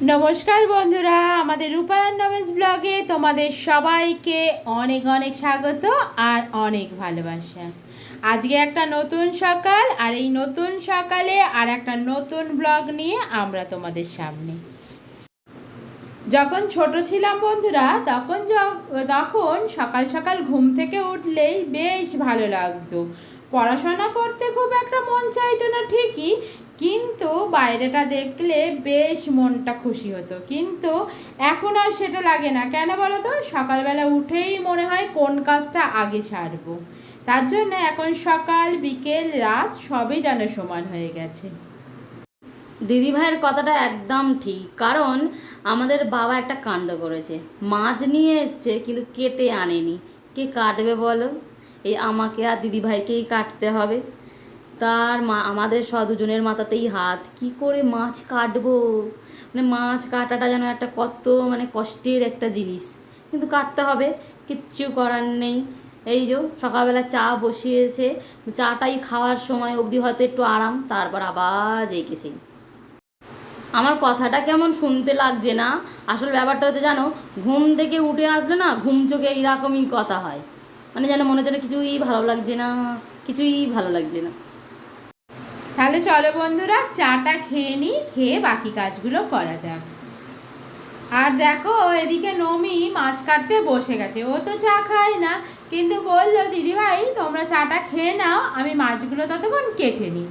নমস্কার বন্ধুরা, আমাদের রূপায়ণ নভেলস ব্লগে তোমাদের সবাইকে অনেক অনেক স্বাগত আর অনেক ভালোবাসা। আজকে একটা নতুন সকাল, আর এই নতুন সকালে আর একটা নতুন ব্লগ নিয়ে আমরা তোমাদের সামনে। যখন ছোট ছিলাম বন্ধুরা, তখন সকাল সকাল ঘুম থেকে উঠলেই বেশ ভালো লাগতো। পড়াশোনা করতে খুব একটা মন চাইতো না ঠিকই, কিন্তু বাইরেটা দেখলে বেশ মনটা খুশি হতো। কিন্তু এখন আর সেটা লাগে না। কেন বলো তো? সকালবেলা উঠেই মনে হয় কোন কাজটা আগে সারবো। তার জন্য এখন সকাল বিকেল রাত সবই যেন সমান হয়ে গেছে। দিদিভাইয়ের কথাটা একদম ঠিক। কারণ আমাদের বাবা একটা কাণ্ড করেছে, মাছ নিয়ে এসছে কিন্তু কেটে আনেনি। কে কাটবে বলো? এই আমাকে আর দিদিভাইকেই কাটতে হবে। তার আমাদের দুজনের মাথাতেই হাত, কি করে মাছ কাটবো। মাছ কাটাটা যেন একটা কত কষ্টের একটা জিনিস, কিন্তু কাটতে হবে, কিচ্ছু করার নেই। এই যে সকালবেলা চা বসিয়েছে, চাটাই খাওয়ার সময় অবধি হয়তো একটু আরাম, তারপর আবার যেই আমার কথাটা কেমন শুনতে লাগছে না? আসল ব্যাপারটা হচ্ছে জানো, ঘুম থেকে উঠে আসলে না ঘুম চোখে এইরকমই কথা হয়। যেন মনে হচ্ছে কিছুই ভালো লাগছে না, কিছুই ভালো লাগছে না। তাহলে চলো বন্ধুরা, চাটা খেয়ে নিই, খেয়ে বাকি কাজগুলো করা যাক। আর দেখো, এদিকে নমি মাছ কাটতে বসে গেছে। ও তো চা খায় না, কিন্তু বললো দিদিভাই তোমরা চাটা খেয়ে নাও, আমি মাছগুলো ততক্ষণ কেটে নিই।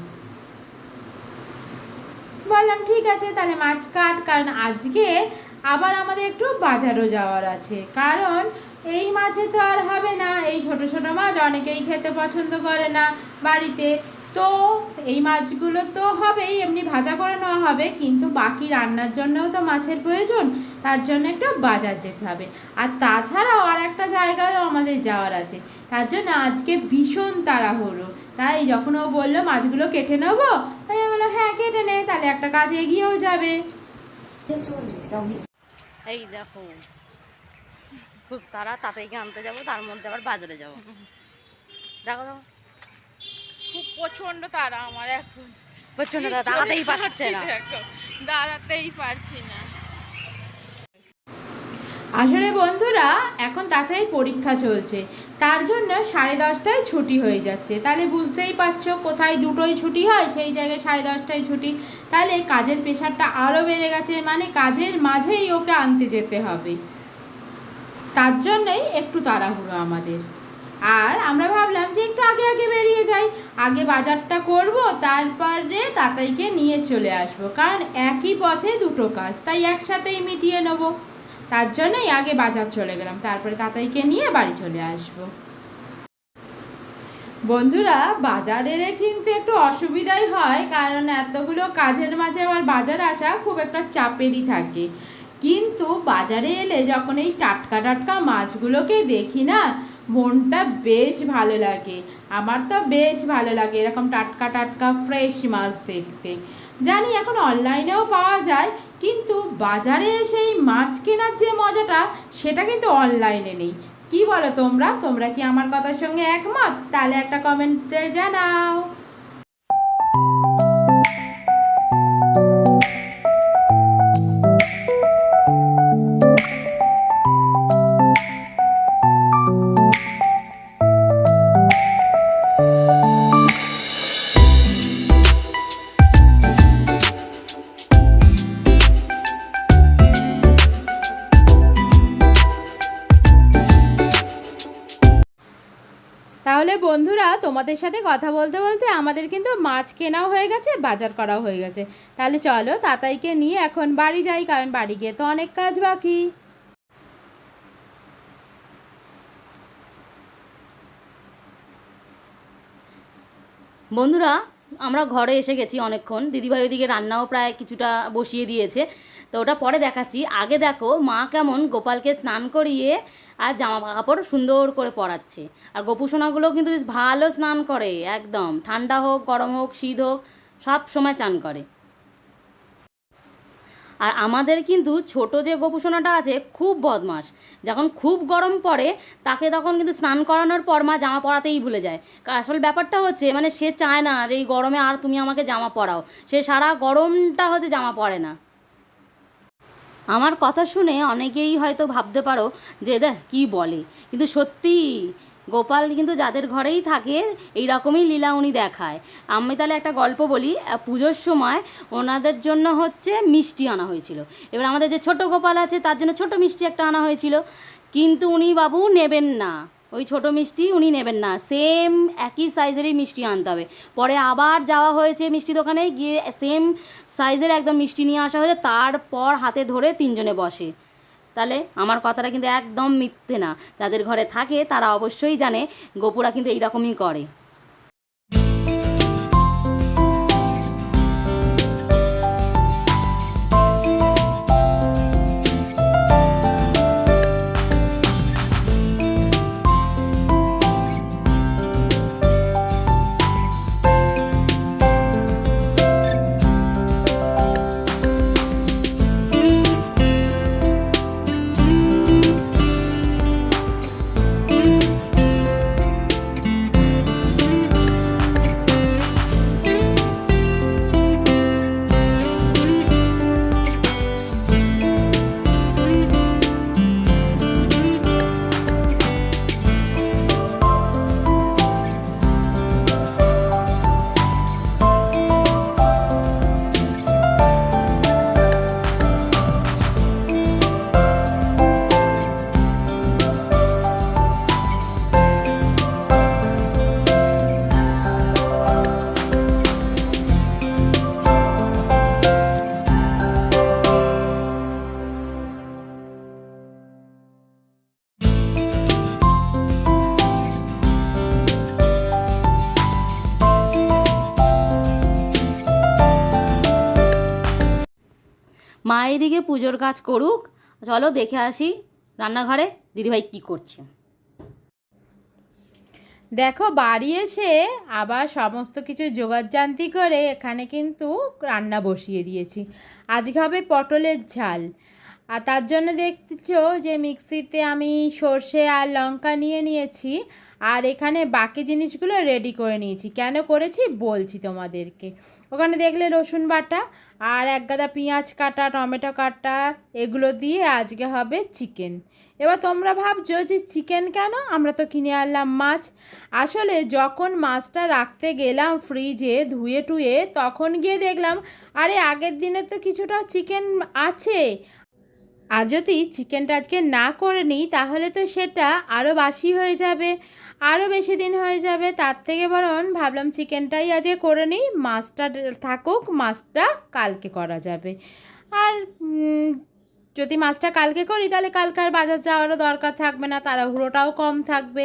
বললাম ঠিক আছে, তাহলে মাছ কাট, কারণ আজকে আবার আমাদের একটু বাজারও যাওয়ার আছে। কারণ এই মাছে তো আর হবে না, এই ছোট ছোট মাছ অনেকেই খেতে পছন্দ করে না বাড়িতে। তো এই মাছগুলো তো হবেই, এমনি ভাজা করে নেওয়া হবে, কিন্তু বাকি রান্নার জন্যও তো মাছের প্রয়োজন। তার জন্য একটু বাজার যেতে হবে। আর তাছাড়াও আর একটা জায়গায়ও আমাদের যাওয়ার আছে। তার জন্য আজকে ভীষণ তাড়াহুড়ো। তাই যখন ও বললো মাছগুলো কেটে নেবো, তাই আমি বললাম হ্যাঁ কেটে নে, তাহলে একটা কাজ এগিয়েও যাবে। এই দেখো, খুব তাড়াতাড়ি আনতে যাবো, তার মধ্যে আবার বাজারে যাবো। দেখো খুব প্রচন্ড তারা আমার এখন, প্রচন্ড দাঁড়াতেই পারছে না, দাঁড়াতেই পারছি না। আসলে বন্ধুরা, এখন তাড়াতাড়ি পরীক্ষা চলছে, তার জন্য 10:30টায় ছুটি হয়ে যাচ্ছে। তাহলে বুঝতেই পারছো, কোথায় দুটোই ছুটি হয়, সেই জায়গায় 10:30টায় ছুটি। তাহলে কাজের প্রেশারটা আরও বেড়ে গেছে, কাজের মাঝেই ওকে আনতে যেতে হবে। তার জন্যই একটু তাড়াহুড়ো আমাদের। আর আমরা ভাবলাম যে একটু আগে আগে বেরিয়ে যাই, আগে বাজারটা করব, তারপরে তাতাইকে নিয়ে চলে আসব। কারণ একই পথে দুটো কাজ, তাই একসাথেই মিটিয়ে নেব। তার জন্যই আগে বাজার চলে গেলাম, তারপরে তাতাইকে নিয়ে বাড়ি চলে আসব। বন্ধুরা, বাজারে কিন্তু একটু অসুবিধাই হয়, কারণ এতগুলো কাজের মাঝে আবার বাজার আসা খুব একটা চাপেরই থাকে। কিন্তু বাজারে এলে যখন এই টাটকা টাটকা মাছগুলোকে দেখি না, মনটা বেশ ভালো লাগে। আমার তো বেশ ভালো লাগে এরকম টাটকা টাটকা ফ্রেশ মাছ দেখতে। জানি এখন অনলাইনেও পাওয়া যায়, কিন্তু বাজারে এসে এই মাছ কেনার যে মজাটা, সেটা কিন্তু অনলাইনে নেই। কি বলো তোমরা? তোমরা কি আমার কথার সঙ্গে একমত? তাহলে একটা কমেন্টে জানাও। তাহলে বন্ধুরা, তোমাদের সাথে কথা বলতে বলতে আমাদের কিন্তু মাছ কেনাও হয়ে গেছে, বাজার করাও হয়ে গেছে। তাহলে চলো তাতাইকে নিয়ে এখন বাড়ি যাই, কারণ বাড়ি গিয়ে তো অনেক কাজ বাকি। বন্ধুরা, আমরা ঘরে এসে গেছি অনেকক্ষণ। দিদিভাই ওইদিকে রান্নাও প্রায় কিছুটা বসিয়ে দিয়েছে, তো ওটা পরে দেখাচ্ছি। আগে দেখো মা কেমন গোপালকে স্নান করিয়ে আর জামা কাপড় সুন্দর করে পরাচ্ছে। আর গোপুসোনাগুলোও কিন্তু বেশ ভালো স্নান করে, একদম ঠান্ডা হোক গরম হোক শীত হোক সব সময় চান করে। আর আমাদের কিন্তু ছোট যে গোপুসোনাটা আছে খুব বদমাস। যখন খুব গরম পড়ে তাকে তখন কিন্তু স্নান করানোর পর মা জামা পরাতেই ভুলে যায়। আসল ব্যাপারটা হচ্ছে সে চায় না যে এই গরমে আর তুমি আমাকে জামা পরাও, সে সারা গরমটা জামা পরে না। আমার কথা শুনে অনেকেই হয়তো ভাবতে পারো যে দেখ কী বলে, কিন্তু সত্যি গোপাল কিন্তু যাদের ঘরেই থাকে এই রকমই লীলা উনি দেখায়। আমি তাহলে একটা গল্প বলি। পুজোর সময় ওনাদের জন্য হচ্ছে মিষ্টি আনা হয়েছিল। এবার আমাদের যে ছোট গোপাল আছে তার জন্য ছোট মিষ্টি একটা আনা হয়েছিল, কিন্তু উনি বাবু নেবেন না, ওই ছোট মিষ্টি উনি নেবেন না, সেম একই সাইজেরই মিষ্টি আনতে হবে। পরে আবার যাওয়া হয়েছে মিষ্টি দোকানে, গিয়ে সেম সাইজের একদম মিষ্টি নিয়ে আসা হয়েছে, তারপর হাতে ধরে তিনজনে বসে। তাহলে আমার কথাটা কিন্তু একদম মিথ্যে না, যাদের ঘরে থাকে তারা অবশ্যই জানে গোপুরা কিন্তু এইরকমই করে। মা এদিকে পুজোর কাজ করুক, চলো দেখে আসি রান্নাঘরে দিদিভাই কি করছে। দেখো বাড়ি এসে আবার সমস্ত কিছু জোগাড়জান্তি করে এখানে কিন্তু রান্না বসিয়ে দিয়েছি। আজকে হবে পটলের ঝাল, আর তার জন্য দেখছো যে মিক্সিতে আমি সর্ষে আর লঙ্কা নিয়ে নিয়েছি, আর এখানে বাকি জিনিসগুলো রেডি করে নিয়েছি। কেন করেছি বলছি তোমাদেরকে। ওখানে দেখলে রসুন বাটা আর এক গাদা পেঁয়াজ কাটা, টমেটো কাটা, এগুলো দিয়ে আজকে হবে চিকেন। এবার তোমরা ভাবছো যে চিকেন কেন, আমরা তো কিনে আনলাম মাছ। আসলে যখন মাছটা রাখতে গেলাম ফ্রিজে ধুয়ে টুয়ে, তখন গিয়ে দেখলাম আরে আগের দিনের তো কিছুটা চিকেন আছে, আর যদি চিকেনটা আজকে না করে নিই তাহলে তো সেটা আরও বাসি হয়ে যাবে, আরও বেশি দিন হয়ে যাবে। তার থেকে বরং ভাবলাম চিকেনটাই আজকে করে নিই, মাছটা থাকুক, মাছটা কালকে করা যাবে। আর যদি মাছটা কালকে করি তাহলে কালকে আর বাজার যাওয়ারও দরকার থাকবে না, তাড়াহুড়োটাও কম থাকবে।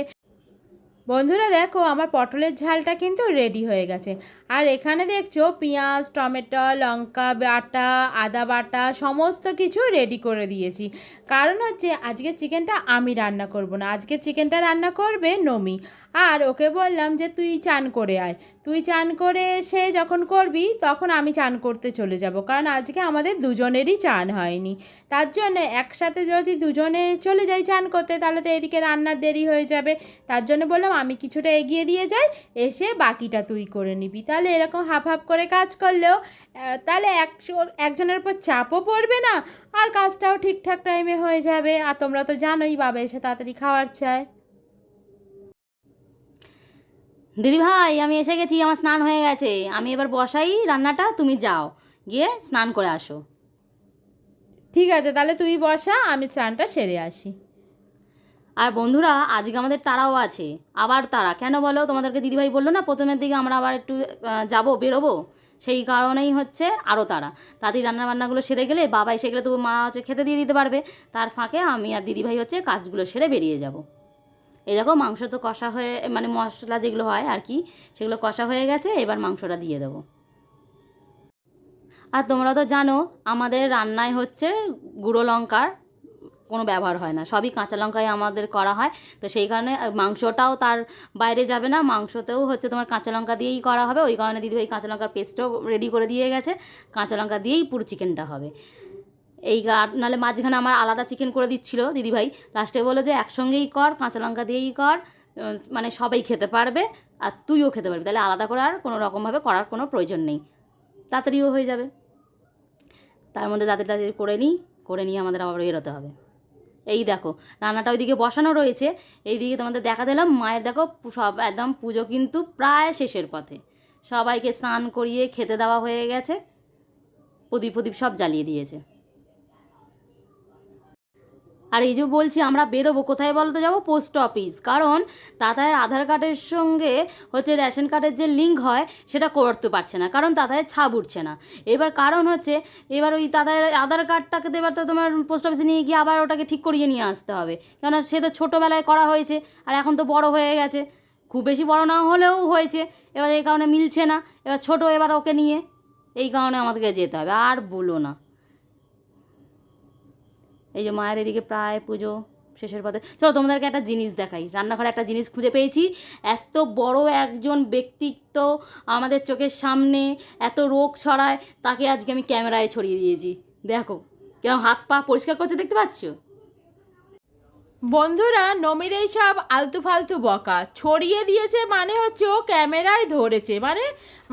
বন্ধুরা দেখো আমার পটলের ঝালটা কিন্তু রেডি হয়ে গেছে। আর এখানে দেখছো পেঁয়াজ, টমেটো, লঙ্কা বাটা, আদা বাটা সমস্ত কিছু রেডি করে দিয়েছি। কারণ হচ্ছে আজকে চিকেনটা আমি রান্না করব না, আজকে চিকেনটা রান্না করবে নমি। আর ওকে বললাম যে তুই চান করে আয়, তুই চান করে এসে যখন করবি তখন আমি চান করতে চলে যাব, কারণ আজকে আমাদের দুজনেরই চান হয়নি। তার জন্য একসাথে যদি দুজনে চলে যাই চান করতে তাহলে তো এদিকে রান্নার দেরি হয়ে যাবে। তার জন্য বললাম আমি কিছুটা এগিয়ে দিয়ে যাই, এসে বাকিটা তুই করে নিবি। তাহলে এরকম হাফ হাফ করে কাজ করলেও তাহলে একজনের উপর চাপও পড়বে না, আর কাজটাও ঠিকঠাক টাইমে হয়ে যাবে। আর তোমরা তো জানোই বাবা এসে তাড়াতাড়ি খাওয়ার চায়। দিদিভাই আমি এসে গেছি, আমার স্নান হয়ে গেছে, আমি এবার বসাই রান্নাটা, তুমি যাও গিয়ে স্নান করে আসো। ঠিক আছে তাহলে তুই বসা, আমি স্নানটা সেরে আসি। আর বন্ধুরা আজকে আমাদের তারাও আছে, আবার তারা কেন বলো, তোমাদেরকে দিদিভাই বললো না প্রথমের দিকে আমরা আবার একটু যাবো বেরোবো, সেই কারণেই হচ্ছে আরও তারা। তাড়াতাড়ি রান্নাবান্নাগুলো সেরে গেলে বাবা এসে গেলে তবু মা হচ্ছে খেতে দিয়ে দিতে পারবে, তার ফাঁকে আমি আর দিদিভাই হচ্ছে কাজগুলো সেরে বেরিয়ে যাব। এই দেখো মাংস তো কষা হয়ে, মানে মশলা যেগুলো হয় আর কি সেগুলো কষা হয়ে গেছে, এবার মাংসটা দিয়ে দেবো। আর তোমরা তো জানো আমাদের রান্নায় হচ্ছে গুঁড়ো লঙ্কার কোনো ব্যবহার হয় না, সবই কাঁচা লঙ্কায় আমাদের করা হয়। তো সেই কারণে মাংসটাও তার বাইরে যাবে না, মাংসতেও হচ্ছে তোমার কাঁচা লঙ্কা দিয়েই করা হবে। ওই কারণে দিদিভাই কাঁচা লঙ্কার পেস্টও রেডি করে দিয়ে গেছে, কাঁচা লঙ্কা দিয়েই পুরো চিকেনটা হবে। এই নাহলে মাঝখানে আমার আলাদা চিকেন করে দিচ্ছিলো দিদিভাই, লাস্টে বললো যে একসঙ্গেই কর, কাঁচা লঙ্কা দিয়েই কর, মানে সবাই খেতে পারবে আর তুইও খেতে পারবি, তাহলে আলাদা করে আর কোনো রকমভাবে করার কোনো প্রয়োজন নেই, তাড়াতাড়িও হয়ে যাবে। তার মধ্যে তাড়াতাড়ি করে নিই, করে নিয়ে আমাদের আবার বেরোতে হবে। এই দেখো রান্নাটা ওইদিকে বসানো রয়েছে, এইদিকে তোমাদের দেখা দিলাম মায়ের দেখো সব একদম পুজো কিন্তু প্রায় শেষের পথে, সবাইকে স্নান করিয়ে খেতে দেওয়া হয়ে গেছে, প্রদীপ প্রদীপ সব জ্বালিয়ে দিয়েছে। আর এই যে বলছি আমরা বেরোবো কোথায় বলতে যাবো, পোস্ট অফিস, কারণ তাতায়ের আধার কার্ডের সঙ্গে হচ্ছে রেশন কার্ডের যে লিঙ্ক হয় সেটা করতে পারছে না, কারণ তাতায়ের ছাপ উঠছে না। এবার কারণ হচ্ছে এবার ওই তাতায়ের আধার কার্ডটাকে তো এবার তো তোমার পোস্ট অফিসে নিয়ে গিয়ে আবার ওটাকে ঠিক করিয়ে নিয়ে আসতে হবে, কেননা সে তো ছোটোবেলায় করা হয়েছে আর এখন তো বড় হয়ে গেছে, খুব বেশি বড় না হলেও হয়েছে, এবার এই কারণে মিলছে না, এবার ছোটো এবার ওকে নিয়ে এই কারণে আমাদেরকে যেতে হবে। আর বলো না, এই যে মায়ের এদিকে প্রায় পুজো শেষের পথে। চলো তোমাদেরকে একটা জিনিস দেখাই, রান্নাঘরে একটা জিনিস খুঁজে পেয়েছি, এত বড় একজন ব্যক্তিত্ব আমাদের চোখের সামনে এত রোগ ছড়ায়, তাকে আজকে আমি ক্যামেরায় ছড়িয়ে দিয়েছি। দেখো কেমন হাত পা পরিষ্কার করছে, দেখতে পাচ্ছ? বন্ধুরা, নমির এই সব আলতু ফালতু বকা ছড়িয়ে দিয়েছে মানে হচ্ছে ও ক্যামেরায় ধরেছে, মানে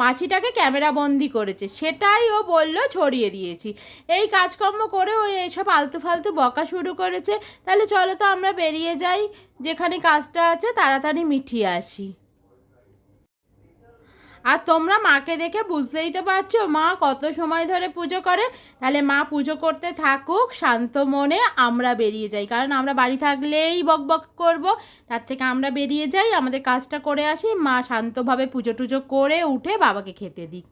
মাছিটাকে ক্যামেরা বন্দি করেছে, সেটাই ও বলল ছড়িয়ে দিয়েছি। এই কাজকর্ম করে ও এইসব আলতু ফালতু বকা শুরু করেছে। তাহলে চলো তো আমরা বেরিয়ে যাই, যেখানে কাজটা আছে তাড়াতাড়ি মিটিয়ে আসি। আর তোমরা মাকে দেখে বুঝতেই তো পারছো মা কত সময় ধরে পুজো করে। তাহলে মা পুজো করতে থাকুক শান্ত মনে, আমরা বেরিয়ে যাই, কারণ আমরা বাড়ি থাকলেই বক বক করবো, তার থেকে আমরা বেরিয়ে যাই, আমাদের কাজটা করে আসি, মা শান্তভাবে পুজো টুজো করে উঠে বাবাকে খেতে দিই।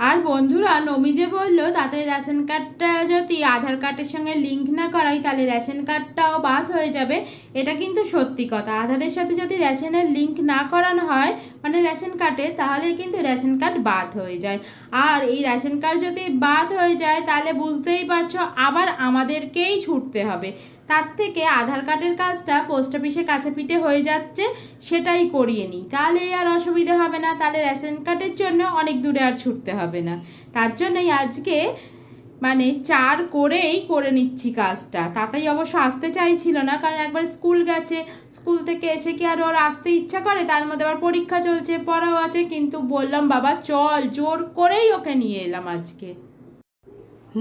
আর বন্ধুরা, নমি যে বললো তাতে রেশন কার্ডটা যদি আধার কার্ডের সঙ্গে লিঙ্ক না করাই তাহলে রেশন কার্ডটাও বাদ হয়ে যাবে, এটা কিন্তু সত্যি কথা। আধারের সাথে যদি রেশনের লিঙ্ক না করানো হয় মানে রেশন কার্ডে, তাহলে কিন্তু রেশন কার্ড বাদ হয়ে যায়। আর এই রেশন কার্ড যদি বাদ হয়ে যায় তাহলে বুঝতেই পারছো আবার আমাদেরকেই ছুটতে হবে। তার থেকে আধার কার্ডের কাজটা পোস্ট অফিসের কাছে পিঠে হয়ে যাচ্ছে, সেটাই করিয়ে নিই, তাহলে আর অসুবিধা হবে না, তাহলে রেশন কার্ডের জন্য অনেক দূরে আর ছুটতে হবে না। তার জন্যই আজকে মানে 4 করেই করে নিচ্ছি কাজটা। তাতেই অবশ্য আসতে চাইছিল না, কারণ একবার স্কুল গেছে, স্কুল থেকে এসে কি আর ওর আসতে ইচ্ছা করে, তার মধ্যে আবার পরীক্ষা চলছে, পড়াও আছে, কিন্তু বললাম বাবা চল, জোর করেই ওকে নিয়ে এলাম আজকে।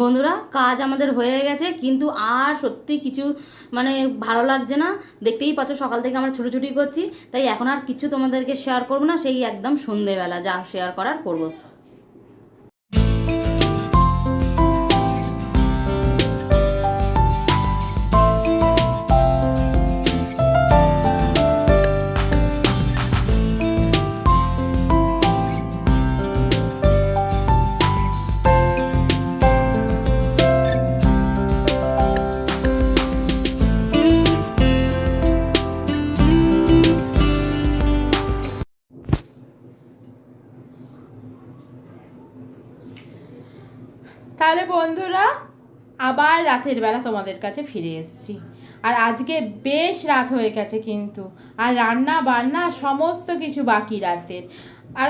বন্ধুরা কাজ আমাদের হয়ে গেছে, কিন্তু আর সত্যি কিছু মানে ভালো লাগছে না, দেখতেই পাচ্ছ সকাল থেকে আমরা ছুটোছুটি করছি, তাই এখন আর কিছু তোমাদেরকে শেয়ার করবো না, সেই একদম সন্ধেবেলা যা শেয়ার করার করবো। তাহলে বন্ধুরা আবার রাতের বেলা তোমাদের কাছে ফিরে এসেছি, আর আজকে বেশ রাত হয়ে গেছে কিন্তু, আর রান্না বান্না সমস্ত কিছু বাকি রাতের। আর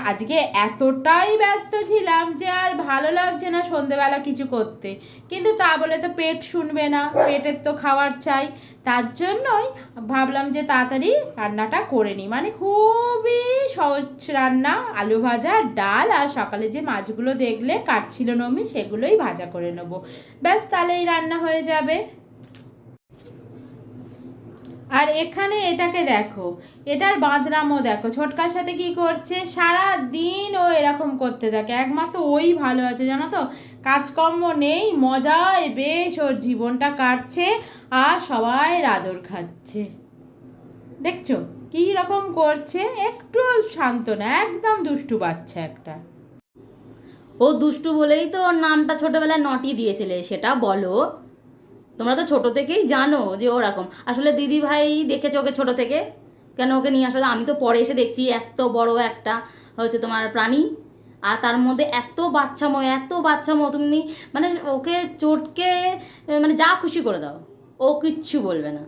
আজকে এতটাই ব্যস্ত ছিলাম যে আর ভালো লাগছে না সন্ধেবেলা কিছু করতে, কিন্তু তা বলে তো পেট শুনবে না, পেটের তো খাওয়ার চাই, তার জন্যই ভাবলাম যে তাড়াতাড়ি রান্নাটা করে নিই। মানে খুবই সহজ রান্না, আলু ভাজা, ডাল, আর সকালে যে মাছগুলো দেখলে কাটছিল নমি সেগুলোই ভাজা করে নেবো, ব্যাস তাহলেই রান্না হয়ে যাবে। আর এখানে এটাকে দেখো, এটার বাঁদরামও দেখো, ছোটকার সাথে কি করছে, সারা দিন ও এরকম করতে থাকে, একমাত্র ওই ভালো আছে জানো তো, কাজকর্ম নেই, মজায় বেশ ওর জীবনটা কাটছে, আর সবাই আদর খাচ্ছে। দেখছো কি রকম করছে, একটু শান্ত না, একদম দুষ্টু বাচ্চা একটা। ও দুষ্টু বলেই তো ওর নামটা ছোটবেলায় নটি দিয়েছিলে, সেটা বলো। তোমরা তো ছোট থেকেই জানো যে ওরকম, আসলে দিদি ভাই দেখেছে ওকে ছোট থেকে, কেন ওকে নিয়ে আসলে আমি তো পরে এসে দেখছি এত বড় একটা হচ্ছে তোমার প্রাণী, আর তার মধ্যে এত বাচ্চামো তুমি মানে ওকে চটকে মানে যা খুশি করে দাও, ও কিচ্ছু বলবে না,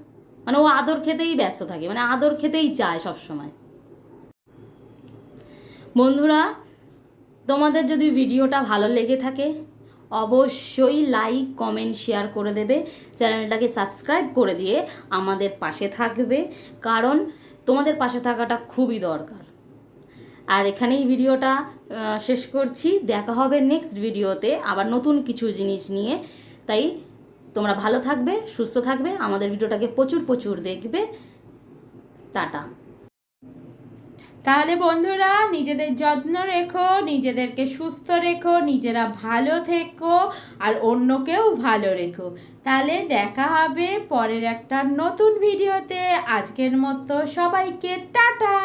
মানে ও আদর খেতেই ব্যস্ত থাকে, মানে আদর খেতেই চায় সব সময়। বন্ধুরা তোমাদের যদি ভিডিওটা ভালো লেগে থাকে অবশ্যই লাইক কমেন্ট শেয়ার করে দেবে, চ্যানেলটাকে সাবস্ক্রাইব করে দিয়ে আমাদের পাশে থাকবে, কারণ তোমাদের পাশে থাকাটা খুবই দরকার। আর এখানেই ভিডিওটা শেষ করছি। দেখা হবে নেক্সট ভিডিওতে আবার নতুন কিছু জিনিস নিয়ে। তাই তোমরা ভালো থাকবে, সুস্থ থাকবে, আমাদের ভিডিওটাকে প্রচুর প্রচুর দেখবে। টাটা। তাহলে বন্ধুরা, নিজেদের যত্ন রেখো, নিজেদেরকে সুস্থ রেখো, নিজেরা ভালো থেকো আর অন্যকেও ভালো রেখো। তাহলে দেখা হবে পরের একটা নতুন ভিডিওতে। আজকের মতো সবাইকে টাটা।